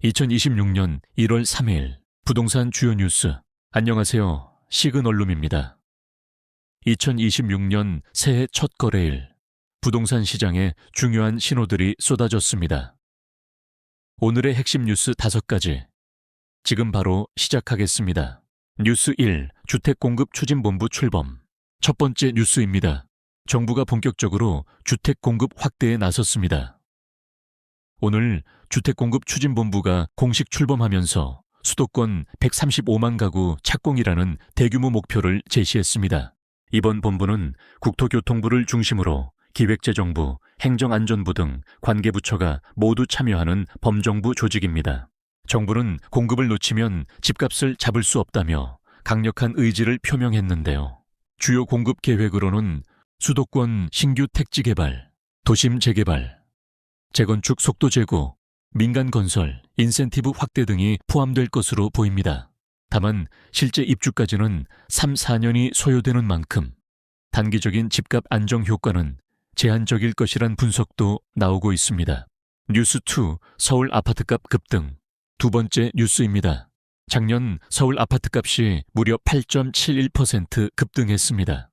2026년 1월 3일 부동산 주요 뉴스. 안녕하세요. 시그널룸입니다. 2026년 새해 첫 거래일, 부동산 시장에 중요한 신호들이 쏟아졌습니다. 오늘의 핵심 뉴스 5가지. 지금 바로 시작하겠습니다. 뉴스 1. 주택공급추진본부 출범. 첫 번째 뉴스입니다. 정부가 본격적으로 주택공급 확대에 나섰습니다. 오늘 주택공급추진본부가 공식 출범하면서 수도권 135만 가구 착공이라는 대규모 목표를 제시했습니다. 이번 본부는 국토교통부를 중심으로 기획재정부, 행정안전부 등 관계부처가 모두 참여하는 범정부 조직입니다. 정부는 공급을 놓치면 집값을 잡을 수 없다며 강력한 의지를 표명했는데요. 주요 공급 계획으로는 수도권 신규 택지 개발, 도심 재개발, 재건축 속도 제고, 민간 건설, 인센티브 확대 등이 포함될 것으로 보입니다. 다만 실제 입주까지는 3, 4년이 소요되는 만큼 단기적인 집값 안정 효과는 제한적일 것이란 분석도 나오고 있습니다. 뉴스 2. 서울 아파트값 급등. 두 번째 뉴스입니다. 작년 서울 아파트값이 무려 8.71% 급등했습니다.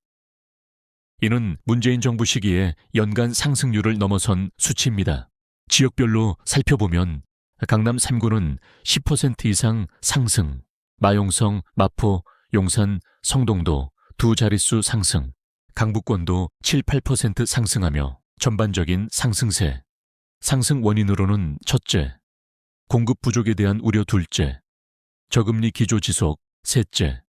이는 문재인 정부 시기에 연간 상승률을 넘어선 수치입니다. 지역별로 살펴보면 강남 3구는 10% 이상 상승, 마용성, 마포, 용산, 성동도 두 자릿수 상승, 강북권도 7, 8% 상승하며 전반적인 상승세. 상승 원인으로는 첫째, 공급 부족에 대한 우려 둘째, 저금리 기조 지속 셋째,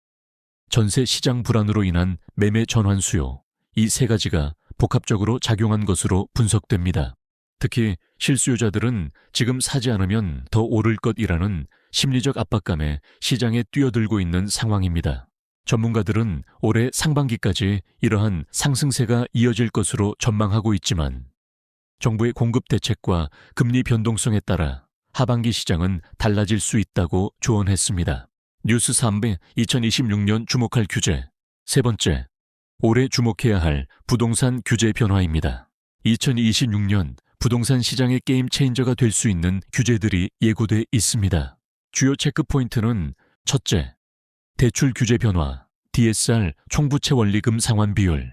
전세 시장 불안으로 인한 매매 전환 수요, 이 세 가지가 복합적으로 작용한 것으로 분석됩니다. 특히 실수요자들은 지금 사지 않으면 더 오를 것이라는 심리적 압박감에 시장에 뛰어들고 있는 상황입니다. 전문가들은 올해 상반기까지 이러한 상승세가 이어질 것으로 전망하고 있지만 정부의 공급 대책과 금리 변동성에 따라 하반기 시장은 달라질 수 있다고 조언했습니다. 뉴스 3. 2026년 주목할 규제. 세 번째, 올해 주목해야 할 부동산 규제 변화입니다. 2026년 부동산 시장의 게임 체인저가 될 수 있는 규제들이 예고돼 있습니다. 주요 체크 포인트는 첫째, 대출 규제 변화, DSR 총부채 원리금 상환 비율.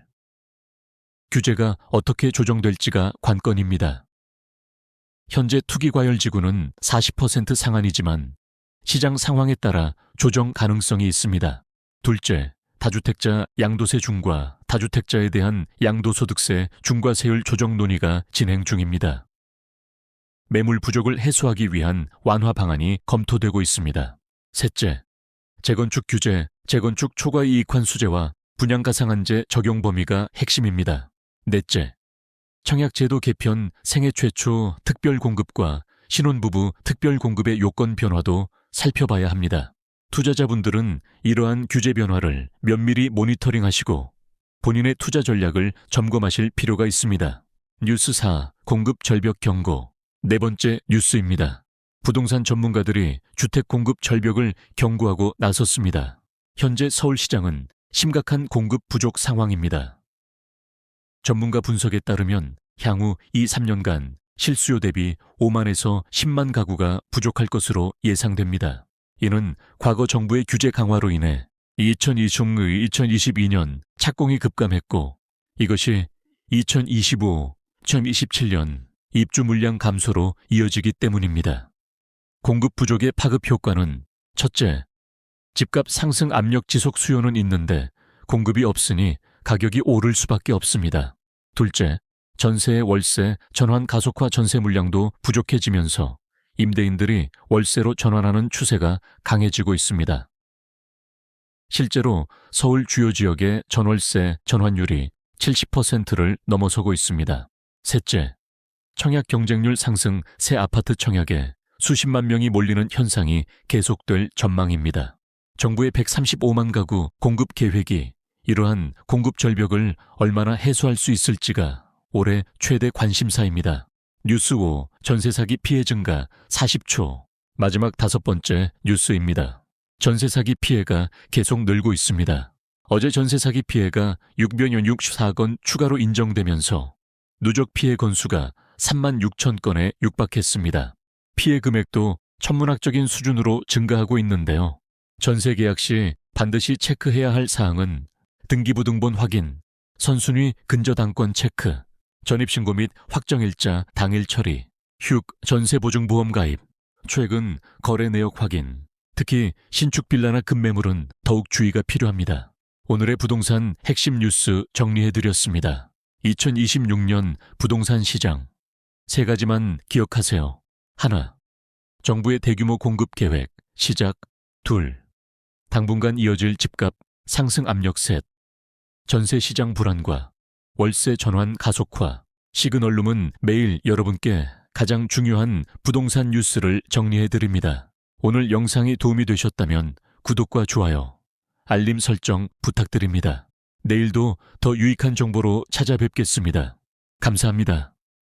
규제가 어떻게 조정될지가 관건입니다. 현재 투기과열지구는 40% 상한이지만 시장 상황에 따라 조정 가능성이 있습니다. 둘째, 다주택자 양도세 중과 다주택자에 대한 양도소득세 중과세율 조정 논의가 진행 중입니다. 매물 부족을 해소하기 위한 완화 방안이 검토되고 있습니다. 셋째, 재건축 규제, 재건축 초과이익 환수제와 분양가상한제 적용 범위가 핵심입니다. 넷째, 청약제도 개편 생애 최초 특별공급과 신혼부부 특별공급의 요건 변화도 살펴봐야 합니다. 투자자분들은 이러한 규제 변화를 면밀히 모니터링하시고 본인의 투자 전략을 점검하실 필요가 있습니다. 뉴스 4. 공급 절벽 경고. 네 번째 뉴스입니다. 부동산 전문가들이 주택 공급 절벽을 경고하고 나섰습니다. 현재 서울시장은 심각한 공급 부족 상황입니다. 전문가 분석에 따르면 향후 2, 3년간 실수요 대비 5만에서 10만 가구가 부족할 것으로 예상됩니다. 이는 과거 정부의 규제 강화로 인해 2022년 착공이 급감했고 이것이 2025, 2027년 입주 물량 감소로 이어지기 때문입니다. 공급 부족의 파급 효과는 첫째, 집값 상승 압력 지속 수요는 있는데 공급이 없으니 가격이 오를 수밖에 없습니다. 둘째, 전세의 월세, 전환 가속화 전세 물량도 부족해지면서 임대인들이 월세로 전환하는 추세가 강해지고 있습니다. 실제로 서울 주요 지역의 전월세 전환율이 70%를 넘어서고 있습니다. 셋째, 청약 경쟁률 상승 새 아파트 청약에 수십만 명이 몰리는 현상이 계속될 전망입니다. 정부의 135만 가구 공급 계획이 이러한 공급 절벽을 얼마나 해소할 수 있을지가 올해 최대 관심사입니다. 뉴스 5. 전세 사기 피해 증가 40초. 마지막 5번째 뉴스입니다. 전세 사기 피해가 계속 늘고 있습니다. 어제 전세 사기 피해가 664건 추가로 인정되면서 누적 피해 건수가 3만 6천 건에 육박했습니다. 피해 금액도 천문학적인 수준으로 증가하고 있는데요. 전세 계약 시 반드시 체크해야 할 사항은 등기부등본 확인, 선순위 근저당권 체크, 전입신고 및 확정일자 당일 처리, 휴 전세보증보험 가입, 최근 거래 내역 확인, 특히 신축 빌라나 급매물은 더욱 주의가 필요합니다. 오늘의 부동산 핵심 뉴스 정리해드렸습니다. 2026년 부동산 시장. 3가지만 기억하세요. 하나, 정부의 대규모 공급 계획, 시작. 둘, 당분간 이어질 집값 상승 압력 셋, 전세 시장 불안과 월세 전환 가속화. 시그널룸은 매일 여러분께 가장 중요한 부동산 뉴스를 정리해드립니다. 오늘 영상이 도움이 되셨다면 구독과 좋아요, 알림 설정 부탁드립니다. 내일도 더 유익한 정보로 찾아뵙겠습니다. 감사합니다.